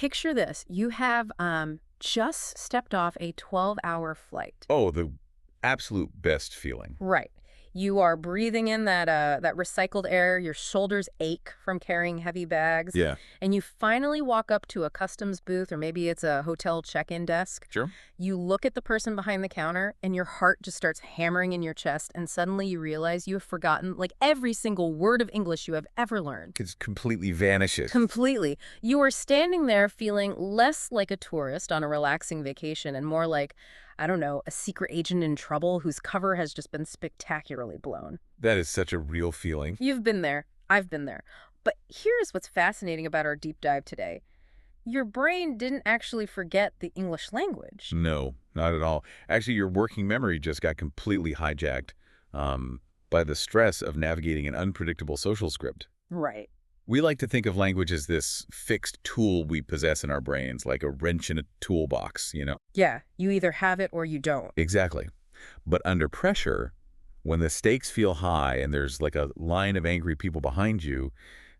Picture this. You have just stepped off a 12-hour flight. Oh, the absolute best feeling. Right. You are breathing in that recycled air, your shoulders ache from carrying heavy bags, Yeah. and you finally walk up to a customs booth, or maybe it's a hotel check-in desk. Sure. You look at the person behind the counter, and your heart just starts hammering in your chest, and suddenly you realize you have forgotten, like, every single word of English you have ever learned. It completely vanishes. Completely. You are standing there feeling less like a tourist on a relaxing vacation and more like, I don't know, a secret agent in trouble whose cover has just been spectacularly blown. That is such a real feeling. You've been there. I've been there. But here's what's fascinating about our deep dive today. Your brain didn't actually forget the English language. No, not at all. Actually, your working memory just got completely hijacked by the stress of navigating an unpredictable social script. Right. We like to think of language as this fixed tool we possess in our brains, like a wrench in a toolbox, you know? Yeah, you either have it or you don't. Exactly. But under pressure, when the stakes feel high and there's like a line of angry people behind you,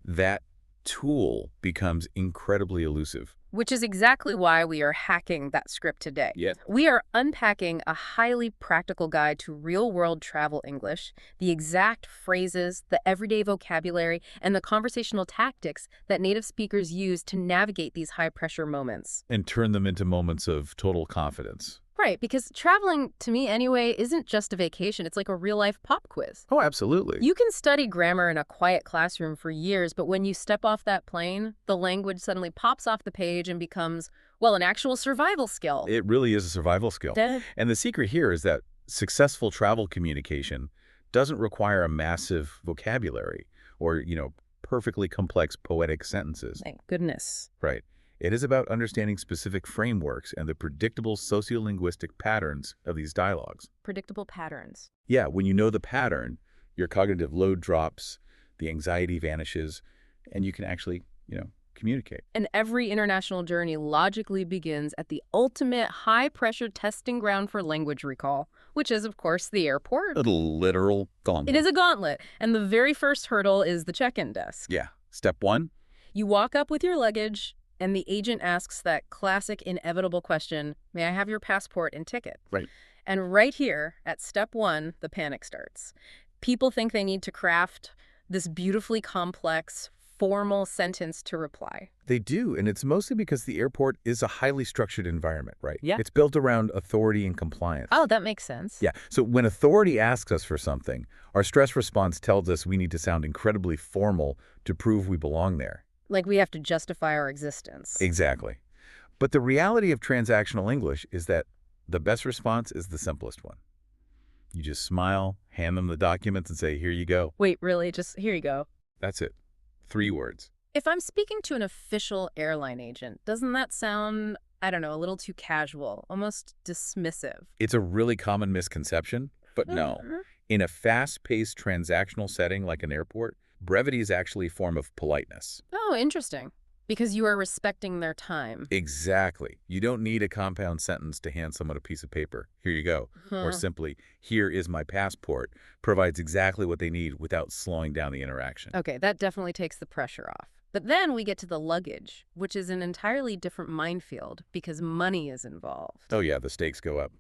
that tool becomes incredibly elusive. Which is exactly why we are hacking that script today. Yes. We are unpacking a highly practical guide to real-world travel English, the exact phrases, the everyday vocabulary, and the conversational tactics that native speakers use to navigate these high-pressure moments. And turn them into moments of total confidence. Right, because traveling, to me anyway, isn't just a vacation. It's like a real-life pop quiz. Oh, absolutely. You can study grammar in a quiet classroom for years, but when you step off that plane, the language suddenly pops off the page and becomes, well, an actual survival skill. It really is a survival skill. And the secret here is that successful travel communication doesn't require a massive vocabulary or, perfectly complex poetic sentences. Thank goodness. Right. It is about understanding specific frameworks and the predictable sociolinguistic patterns of these dialogues. Predictable patterns. Yeah, when you know the pattern, your cognitive load drops, the anxiety vanishes, and you can actually, communicate. And every international journey logically begins at the ultimate high-pressure testing ground for language recall, which is, of course, the airport. A literal gauntlet. It is a gauntlet, and the very first hurdle is the check-in desk. Yeah. Step one. You walk up with your luggage, and the agent asks that classic, inevitable question, may I have your passport and ticket? Right. And right here, at step one, the panic starts. People think they need to craft this beautifully complex, formal sentence to reply. They do, and it's mostly because the airport is a highly structured environment, right? Yeah. It's built around authority and compliance. Oh, that makes sense. Yeah, so when authority asks us for something, our stress response tells us we need to sound incredibly formal to prove we belong there. Like we have to justify our existence. Exactly. But the reality of transactional English is that the best response is the simplest one. You just smile, hand them the documents, and say, here you go. Wait, really? Just here you go. That's it. 3 words. If I'm speaking to an official airline agent, doesn't that sound, I don't know, a little too casual, almost dismissive? It's a really common misconception, but no. In a fast-paced transactional setting like an airport, brevity is actually a form of politeness. Oh, interesting. Because you are respecting their time. Exactly. You don't need a compound sentence to hand someone a piece of paper. Here you go. Or simply, here is my passport, provides exactly what they need without slowing down the interaction. Okay, that definitely takes the pressure off. But then we get to the luggage, which is an entirely different minefield because money is involved. Oh yeah, the stakes go up.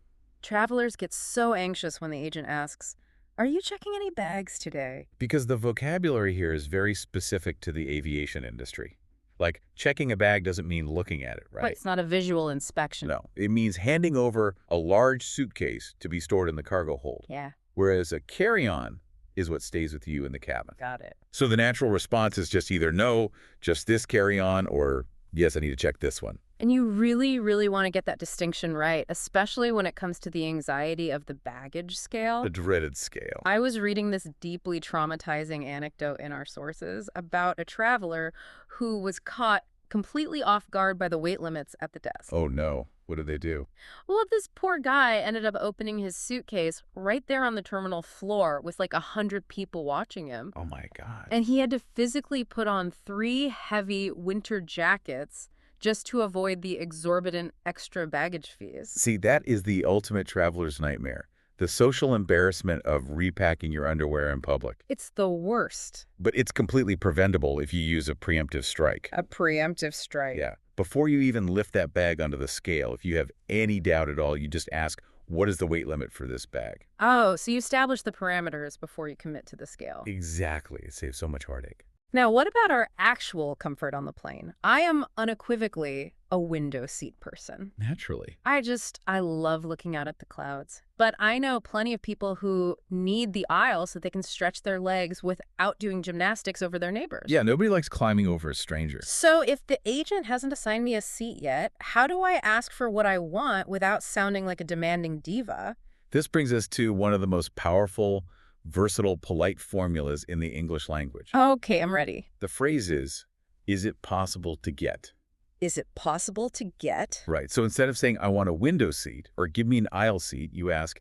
Travelers get so anxious when the agent asks, are you checking any bags today? Because the vocabulary here is very specific to the aviation industry. Like, checking a bag doesn't mean looking at it, right? It's not a visual inspection. No, it means handing over a large suitcase to be stored in the cargo hold. Yeah. Whereas a carry-on is what stays with you in the cabin. Got it. So the natural response is just either no, just this carry-on, or yes, I need to check this one. And you really, really want to get that distinction right, especially when it comes to the anxiety of the baggage scale. The dreaded scale. I was reading this deeply traumatizing anecdote in our sources about a traveler who was caught completely off guard by the weight limits at the desk. Oh no, what did they do? Well, this poor guy ended up opening his suitcase right there on the terminal floor with like 100 people watching him. Oh my God. And he had to physically put on 3 heavy winter jackets just to avoid the exorbitant extra baggage fees. See, that is the ultimate traveler's nightmare. The social embarrassment of repacking your underwear in public. It's the worst. But it's completely preventable if you use a preemptive strike. A preemptive strike. Yeah. Before you even lift that bag onto the scale, if you have any doubt at all, you just ask, what is the weight limit for this bag? Oh, so you establish the parameters before you commit to the scale. Exactly. It saves so much heartache. Now, what about our actual comfort on the plane? I am unequivocally a window seat person. Naturally. I love looking out at the clouds. But I know plenty of people who need the aisle so they can stretch their legs without doing gymnastics over their neighbors. Yeah, nobody likes climbing over a stranger. So if the agent hasn't assigned me a seat yet, how do I ask for what I want without sounding like a demanding diva? This brings us to one of the most powerful, versatile, polite formulas in the English language. Okay, I'm ready. The phrase is it possible to get? Is it possible to get? Right. So instead of saying, I want a window seat or give me an aisle seat, you ask,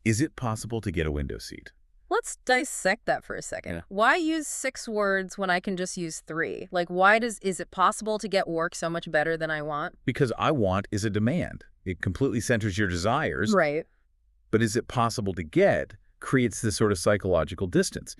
is it possible to get a window seat? Let's dissect that for a second. Yeah. Why use 6 words when I can just use 3? Like, why is it possible to get work so much better than I want? Because I want is a demand. It completely centers your desires. Right. But is it possible to get creates this sort of psychological distance.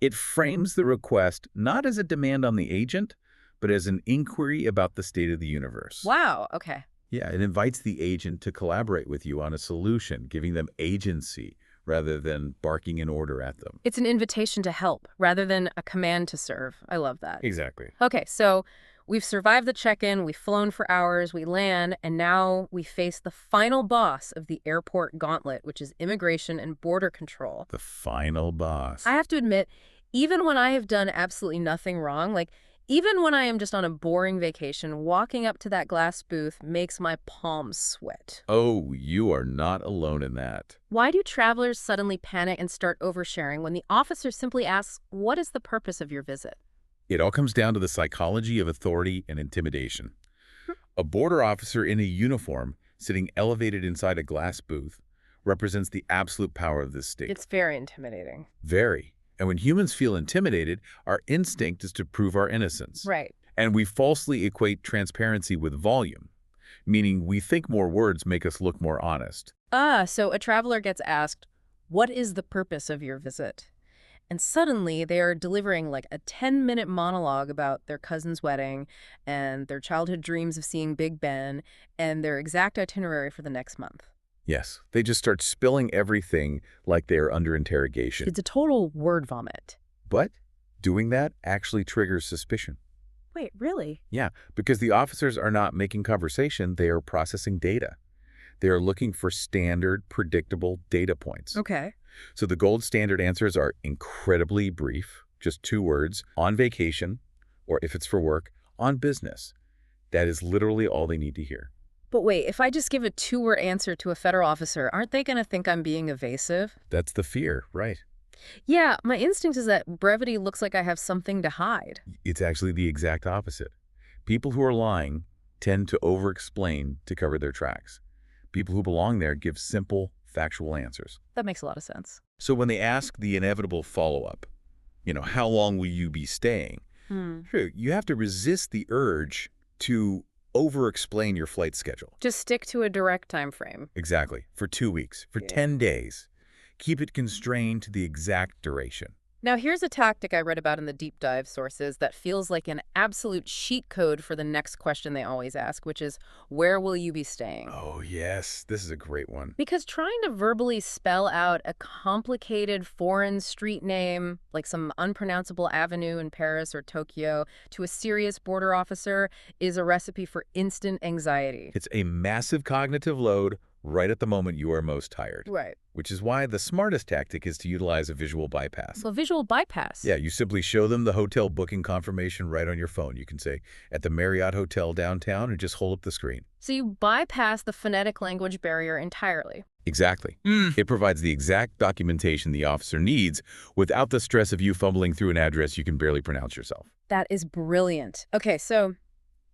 It frames the request not as a demand on the agent, but as an inquiry about the state of the universe. Wow, okay. Yeah, it invites the agent to collaborate with you on a solution, giving them agency rather than barking an order at them. It's an invitation to help rather than a command to serve. I love that. Exactly. Okay, so we've survived the check-in, we've flown for hours, we land, and now we face the final boss of the airport gauntlet, which is immigration and border control. The final boss. I have to admit, even when I have done absolutely nothing wrong, like even when I am just on a boring vacation, walking up to that glass booth makes my palms sweat. Oh, you are not alone in that. Why do travelers suddenly panic and start oversharing when the officer simply asks, what is the purpose of your visit? It all comes down to the psychology of authority and intimidation. A border officer in a uniform sitting elevated inside a glass booth represents the absolute power of this state. It's very intimidating. Very. And when humans feel intimidated, our instinct is to prove our innocence. Right. And we falsely equate transparency with volume, meaning we think more words make us look more honest. So a traveler gets asked, what is the purpose of your visit? And suddenly they are delivering like a 10-minute monologue about their cousin's wedding and their childhood dreams of seeing Big Ben and their exact itinerary for the next month. Yes, they just start spilling everything like they are under interrogation. It's a total word vomit. But doing that actually triggers suspicion. Wait, really? Yeah, because the officers are not making conversation, they are processing data. They are looking for standard, predictable data points. Okay. So the gold standard answers are incredibly brief, just 2 words, on vacation, or if it's for work, on business. That is literally all they need to hear. But wait, if I just give a 2-word answer to a federal officer, aren't they going to think I'm being evasive? That's the fear, right? Yeah, my instinct is that brevity looks like I have something to hide. It's actually the exact opposite. People who are lying tend to over-explain to cover their tracks. People who belong there give simple, factual answers. That makes a lot of sense. So when they ask the inevitable follow-up, how long will you be staying? Sure, you have to resist the urge to over-explain your flight schedule. Just stick to a direct time frame. Exactly. For 2 weeks, for 10 days. Keep it constrained to the exact duration. Now, here's a tactic I read about in the deep dive sources that feels like an absolute cheat code for the next question they always ask, which is, where will you be staying? Oh, yes. This is a great one. Because trying to verbally spell out a complicated foreign street name, like some unpronounceable avenue in Paris or Tokyo, to a serious border officer is a recipe for instant anxiety. It's a massive cognitive load right at the moment you are most tired. Right. Which is why the smartest tactic is to utilize a visual bypass. A visual bypass? Yeah, you simply show them the hotel booking confirmation right on your phone. You can say, at the Marriott Hotel downtown, and just hold up the screen. So you bypass the phonetic language barrier entirely. Exactly. It provides the exact documentation the officer needs without the stress of you fumbling through an address you can barely pronounce yourself. That is brilliant. Okay, so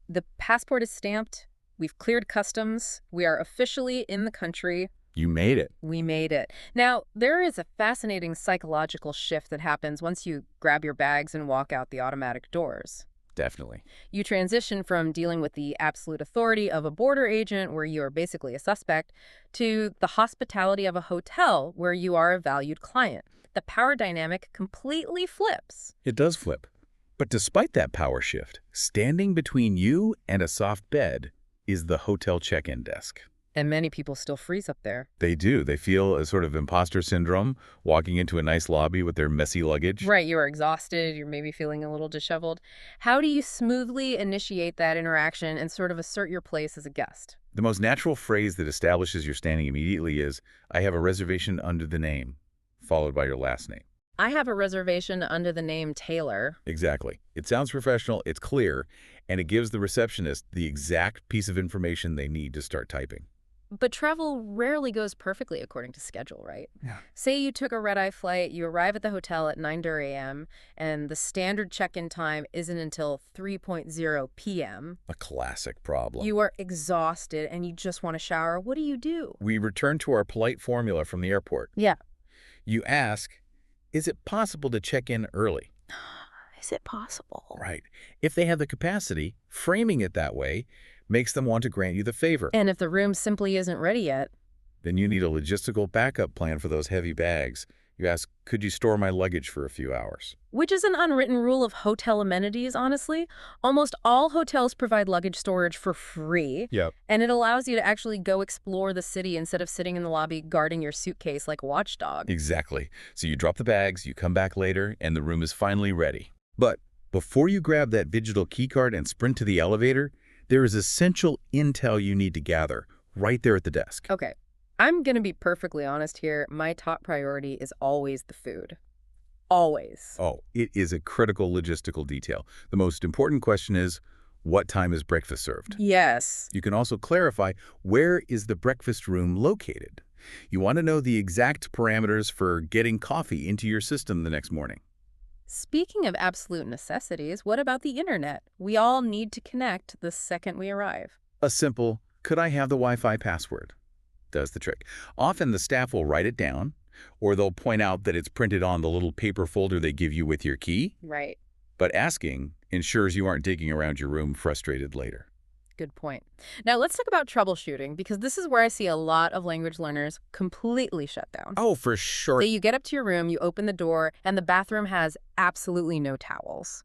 the passport is stamped. We've cleared customs. We are officially in the country. You made it. We made it. Now, there is a fascinating psychological shift that happens once you grab your bags and walk out the automatic doors. Definitely. You transition from dealing with the absolute authority of a border agent, where you are basically a suspect, to the hospitality of a hotel, where you are a valued client. The power dynamic completely flips. It does flip. But despite that power shift, standing between you and a soft bed is the hotel check-in desk. And many people still freeze up there. They do. They feel a sort of imposter syndrome walking into a nice lobby with their messy luggage. Right, you're exhausted, you're maybe feeling a little disheveled. How do you smoothly initiate that interaction and sort of assert your place as a guest? The most natural phrase that establishes your standing immediately is, "I have a reservation under the name," followed by your last name. I have a reservation under the name Taylor. Exactly. It sounds professional, it's clear, and it gives the receptionist the exact piece of information they need to start typing. But travel rarely goes perfectly according to schedule, right? Yeah. Say you took a red-eye flight, you arrive at the hotel at 9:30 a.m., and the standard check-in time isn't until 3:00 p.m. A classic problem. You are exhausted and you just want to shower. What do? We return to our polite formula from the airport. Yeah. You ask, is it possible to check in early? Is it possible? Right. If they have the capacity, framing it that way makes them want to grant you the favor. And if the room simply isn't ready yet? Then you need a logistical backup plan for those heavy bags. You ask, could you store my luggage for a few hours? Which is an unwritten rule of hotel amenities, honestly. Almost all hotels provide luggage storage for free. Yep. And it allows you to actually go explore the city instead of sitting in the lobby guarding your suitcase like a watchdog. Exactly. So you drop the bags, you come back later, and the room is finally ready. But before you grab that digital keycard and sprint to the elevator, there is essential intel you need to gather right there at the desk. Okay. I'm going to be perfectly honest here. My top priority is always the food. Always. Oh, it is a critical logistical detail. The most important question is, what time is breakfast served? Yes. You can also clarify, where is the breakfast room located? You want to know the exact parameters for getting coffee into your system the next morning. Speaking of absolute necessities, what about the internet? We all need to connect the second we arrive. A simple, could I have the Wi-Fi password? Does the trick. Often the staff will write it down, or they'll point out that it's printed on the little paper folder they give you with your key. Right. But asking ensures you aren't digging around your room frustrated later. Good point. Now let's talk about troubleshooting, because this is where I see a lot of language learners completely shut down. Oh, for sure. So you get up to your room, you open the door, and the bathroom has absolutely no towels.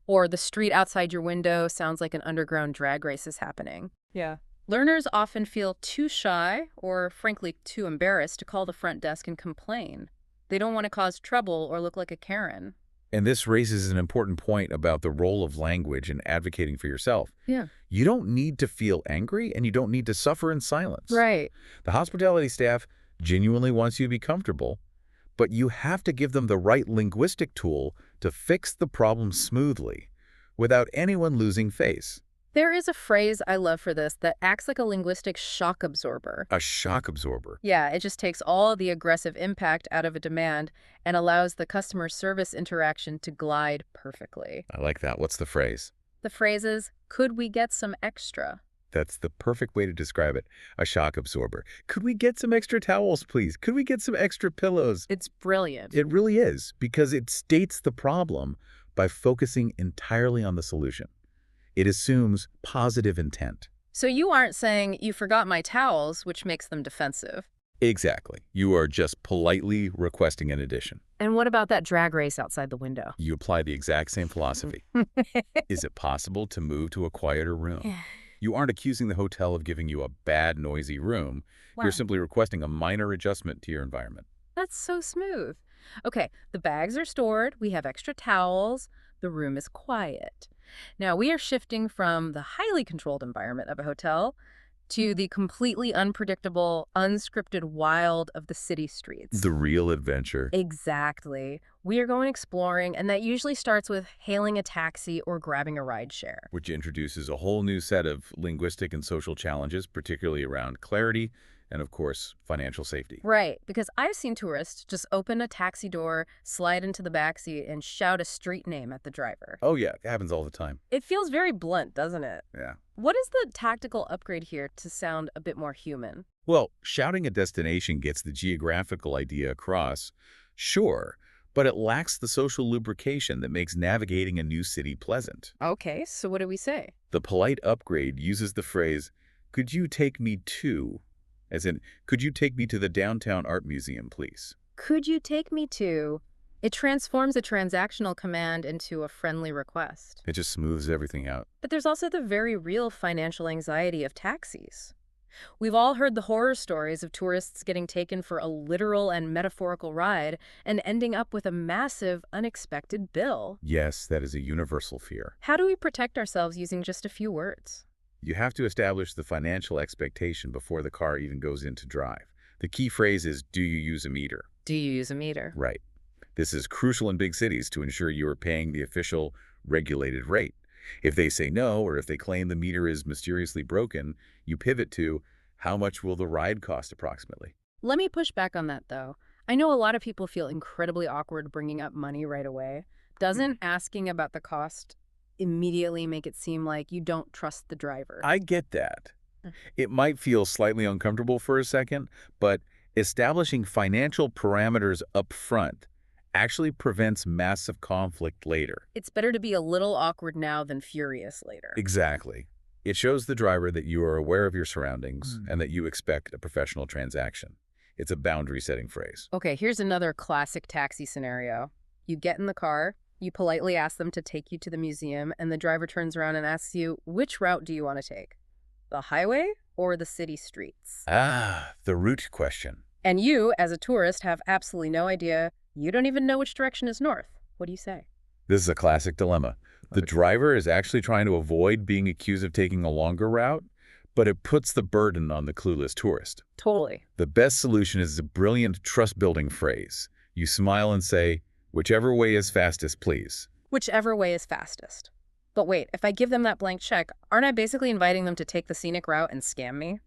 Or the street outside your window sounds like an underground drag race is happening. Yeah. Learners often feel too shy or, frankly, too embarrassed to call the front desk and complain. They don't want to cause trouble or look like a Karen. And this raises an important point about the role of language in advocating for yourself. Yeah. You don't need to feel angry, and you don't need to suffer in silence. Right. The hospitality staff genuinely wants you to be comfortable, but you have to give them the right linguistic tool to fix the problem smoothly without anyone losing face. There is a phrase I love for this that acts like a linguistic shock absorber. A shock absorber. Yeah, it just takes all the aggressive impact out of a demand and allows the customer service interaction to glide perfectly. I like that. What's the phrase? The phrase is, could we get some extra? That's the perfect way to describe it. A shock absorber. Could we get some extra towels, please? Could we get some extra pillows? It's brilliant. It really is, because it states the problem by focusing entirely on the solution. It assumes positive intent. So you aren't saying you forgot my towels, which makes them defensive. Exactly. You are just politely requesting an addition. And what about that drag race outside the window? You apply the exact same philosophy. Is it possible to move to a quieter room? You aren't accusing the hotel of giving you a bad, noisy room. Wow. You're simply requesting a minor adjustment to your environment. That's so smooth. Okay, the bags are stored, we have extra towels, the room is quiet. Now we are shifting from the highly controlled environment of a hotel to the completely unpredictable, unscripted wild of the city streets. The real adventure. Exactly. We are going exploring, and that usually starts with hailing a taxi or grabbing a ride share. Which introduces a whole new set of linguistic and social challenges, particularly around clarity and, of course, financial safety. Right, because I've seen tourists just open a taxi door, slide into the backseat, and shout a street name at the driver. Oh, yeah. It happens all the time. It feels very blunt, doesn't it? Yeah. What is the tactical upgrade here to sound a bit more human? Well, shouting a destination gets the geographical idea across, sure, but it lacks the social lubrication that makes navigating a new city pleasant. Okay, so what do we say? The polite upgrade uses the phrase, could you take me to, as in, could you take me to the Downtown Art Museum, please? Could you take me to It transforms a transactional command into a friendly request. It just smooths everything out. But there's also the very real financial anxiety of taxis. We've all heard the horror stories of tourists getting taken for a literal and metaphorical ride and ending up with a massive, unexpected bill. Yes, that is a universal fear. How do we protect ourselves using just a few words? You have to establish the financial expectation before the car even goes into drive. The key phrase is, do you use a meter? Do you use a meter? Right. This is crucial in big cities to ensure you are paying the official regulated rate. If they say no, or if they claim the meter is mysteriously broken, you pivot to, how much will the ride cost approximately? Let me push back on that, though. I know a lot of people feel incredibly awkward bringing up money right away. Doesn't asking about the cost immediately make it seem like you don't trust the driver? I get that. It might feel slightly uncomfortable for a second, but establishing financial parameters up front actually prevents massive conflict later. It's better to be a little awkward now than furious later. Exactly. It shows the driver that you are aware of your surroundings and that you expect a professional transaction. It's a boundary-setting phrase. Okay, here's another classic taxi scenario. You get in the car, you politely ask them to take you to the museum, and the driver turns around and asks you, which route do you want to take? The highway or the city streets? The route question. And you, as a tourist, have absolutely no idea. You don't even know which direction is north. What do you say? This is a classic dilemma. The driver is actually trying to avoid being accused of taking a longer route, but it puts the burden on the clueless tourist. Totally. The best solution is a brilliant trust-building phrase. You smile and say, whichever way is fastest, please. Whichever way is fastest. But wait, if I give them that blank check, aren't I basically inviting them to take the scenic route and scam me?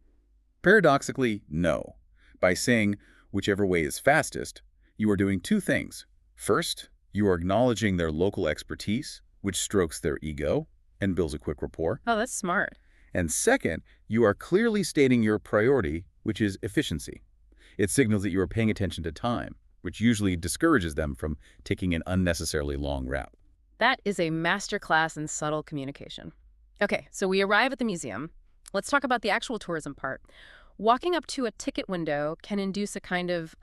Paradoxically, no. By saying, whichever way is fastest, you are doing two things. First, you are acknowledging their local expertise, which strokes their ego and builds a quick rapport. Oh, that's smart. And second, you are clearly stating your priority, which is efficiency. It signals that you are paying attention to time, which usually discourages them from taking an unnecessarily long route. That is a masterclass in subtle communication. Okay, so we arrive at the museum. Let's talk about the actual tourism part. Walking up to a ticket window can induce a kind of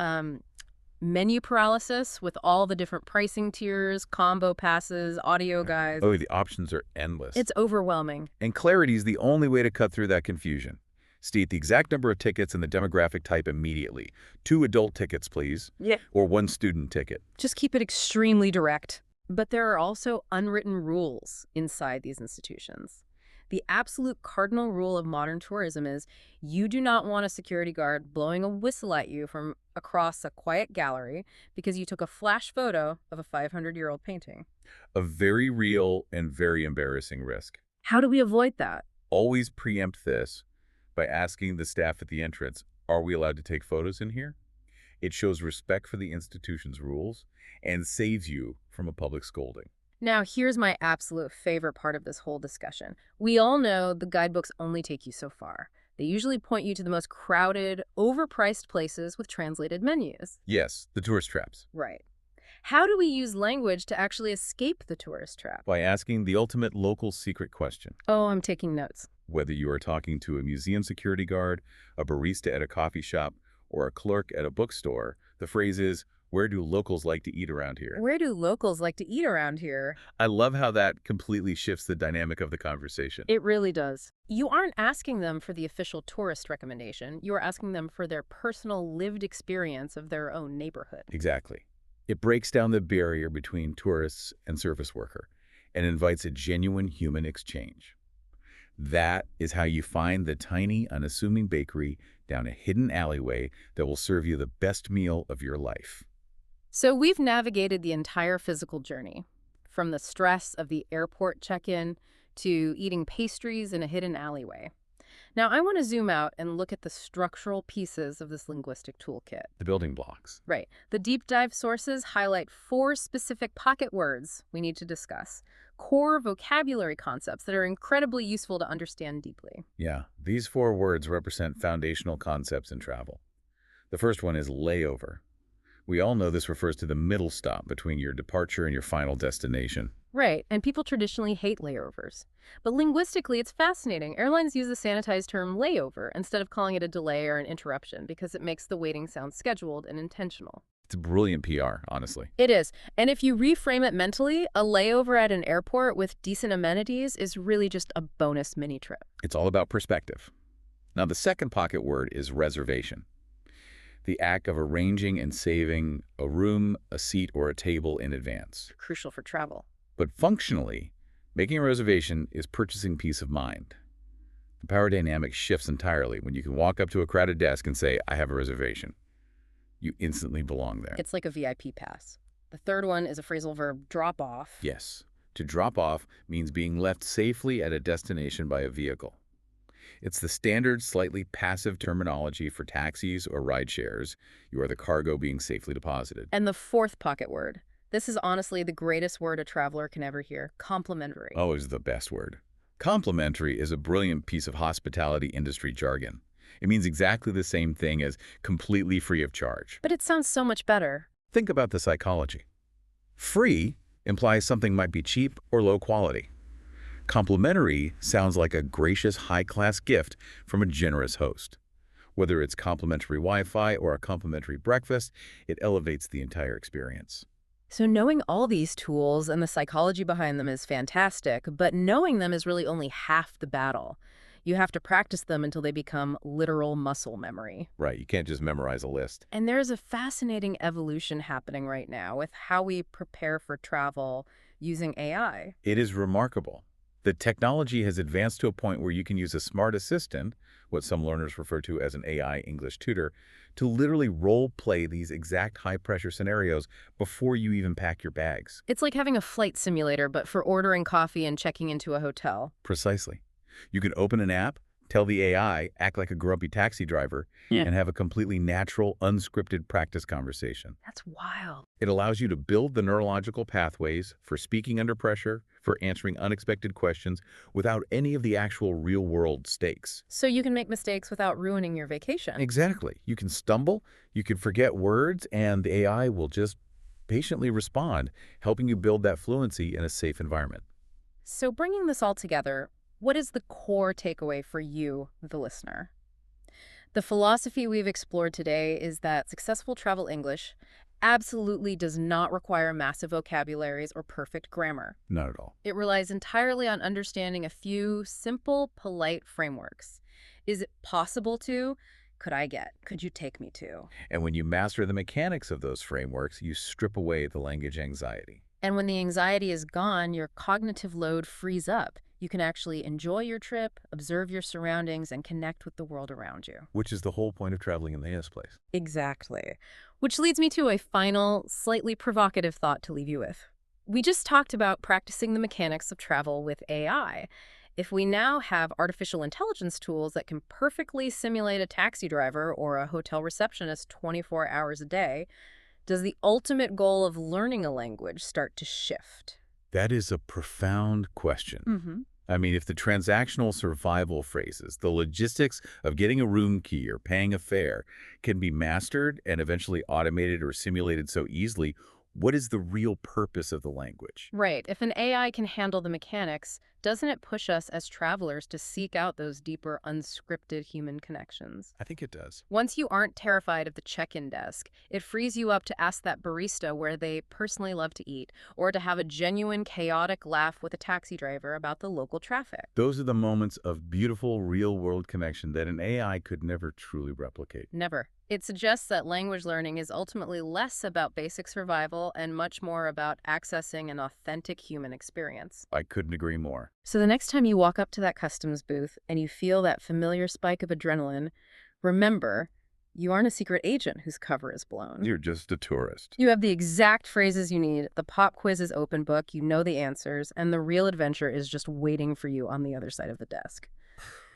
menu paralysis with all the different pricing tiers, combo passes, audio guides. Oh, the options are endless. It's overwhelming. And clarity is the only way to cut through that confusion. State the exact number of tickets and the demographic type immediately. 2 adult tickets, please. Yeah. Or 1 student ticket. Just keep it extremely direct. But there are also unwritten rules inside these institutions. The absolute cardinal rule of modern tourism is you do not want a security guard blowing a whistle at you from across a quiet gallery because you took a flash photo of a 500-year-old painting. A very real and very embarrassing risk. How do we avoid that? Always preempt this by asking the staff at the entrance, are we allowed to take photos in here? It shows respect for the institution's rules and saves you from a public scolding. Now, here's my absolute favorite part of this whole discussion. We all know the guidebooks only take you so far. They usually point you to the most crowded, overpriced places with translated menus. Yes, the tourist traps. Right. How do we use language to actually escape the tourist trap? By asking the ultimate local secret question. Oh, I'm taking notes. Whether you are talking to a museum security guard, a barista at a coffee shop, or a clerk at a bookstore, the phrase is, where do locals like to eat around here? Where do locals like to eat around here? I love how that completely shifts the dynamic of the conversation. It really does. You aren't asking them for the official tourist recommendation. You are asking them for their personal lived experience of their own neighborhood. Exactly. It breaks down the barrier between tourists and service worker and invites a genuine human exchange. That is how you find the tiny, unassuming bakery down a hidden alleyway that will serve you the best meal of your life. So we've navigated the entire physical journey, from the stress of the airport check-in to eating pastries in a hidden alleyway. Now, I want to zoom out and look at the structural pieces of this linguistic toolkit. The building blocks. Right. The deep dive sources highlight 4 specific pocket words we need to discuss, core vocabulary concepts that are incredibly useful to understand deeply. Yeah, these 4 words represent foundational concepts in travel. The first one is layover. We all know this refers to the middle stop between your departure and your final destination. Right, and people traditionally hate layovers. But linguistically, it's fascinating. Airlines use the sanitized term layover instead of calling it a delay or an interruption because it makes the waiting sound scheduled and intentional. It's brilliant PR, honestly. It is. And if you reframe it mentally, a layover at an airport with decent amenities is really just a bonus mini trip. It's all about perspective. Now, the second pocket word is reservation. The act of arranging and saving a room, a seat, or a table in advance. Crucial for travel. But functionally, making a reservation is purchasing peace of mind. The power dynamic shifts entirely when you can walk up to a crowded desk and say, I have a reservation. You instantly belong there. It's like a VIP pass. The third one is a phrasal verb, drop off. Yes. To drop off means being left safely at a destination by a vehicle. It's the standard, slightly passive terminology for taxis or ride shares. You are the cargo being safely deposited. And the fourth pocket word. This is honestly the greatest word a traveler can ever hear, complimentary. Oh, is the best word. Complimentary is a brilliant piece of hospitality industry jargon. It means exactly the same thing as completely free of charge. But it sounds so much better. Think about the psychology. Free implies something might be cheap or low quality. Complimentary sounds like a gracious, high-class gift from a generous host. Whether it's complimentary Wi-Fi or a complimentary breakfast, it elevates the entire experience. So knowing all these tools and the psychology behind them is fantastic, but knowing them is really only half the battle. You have to practice them until they become literal muscle memory. Right, you can't just memorize a list. And there's a fascinating evolution happening right now with how we prepare for travel using AI. It is remarkable. The technology has advanced to a point where you can use a smart assistant, what some learners refer to as an AI English tutor, to literally role-play these exact high-pressure scenarios before you even pack your bags. It's like having a flight simulator, but for ordering coffee and checking into a hotel. Precisely. You can open an app, tell the AI, act like a grumpy taxi driver, and have a completely natural, unscripted practice conversation. That's wild. It allows you to build the neurological pathways for speaking under pressure, for answering unexpected questions, without any of the actual real-world stakes. So you can make mistakes without ruining your vacation. Exactly. You can stumble, you can forget words, and the AI will just patiently respond, helping you build that fluency in a safe environment. So bringing this all together, what is the core takeaway for you, the listener? The philosophy we've explored today is that successful travel English absolutely does not require massive vocabularies or perfect grammar. Not at all. It relies entirely on understanding a few simple, polite frameworks. Is it possible to? Could I get? Could you take me to? And when you master the mechanics of those frameworks, you strip away the language anxiety. And when the anxiety is gone, your cognitive load frees up. You can actually enjoy your trip, observe your surroundings, and connect with the world around you. Which is the whole point of traveling in the first place. Exactly. Which leads me to a final, slightly provocative thought to leave you with. We just talked about practicing the mechanics of travel with AI. If we now have artificial intelligence tools that can perfectly simulate a taxi driver or a hotel receptionist 24 hours a day, does the ultimate goal of learning a language start to shift? That is a profound question. I mean, if the transactional survival phrases, the logistics of getting a room key or paying a fare, can be mastered and eventually automated or simulated so easily, what is the real purpose of the language? Right. If an AI can handle the mechanics, doesn't it push us as travelers to seek out those deeper, unscripted human connections? I think it does. Once you aren't terrified of the check-in desk, it frees you up to ask that barista where they personally love to eat, or to have a genuine, chaotic laugh with a taxi driver about the local traffic. Those are the moments of beautiful, real-world connection that an AI could never truly replicate. Never. It suggests that language learning is ultimately less about basic survival and much more about accessing an authentic human experience. I couldn't agree more. So the next time you walk up to that customs booth and you feel that familiar spike of adrenaline, remember, you aren't a secret agent whose cover is blown. You're just a tourist. You have the exact phrases you need, the pop quiz is open book, you know the answers, and the real adventure is just waiting for you on the other side of the desk.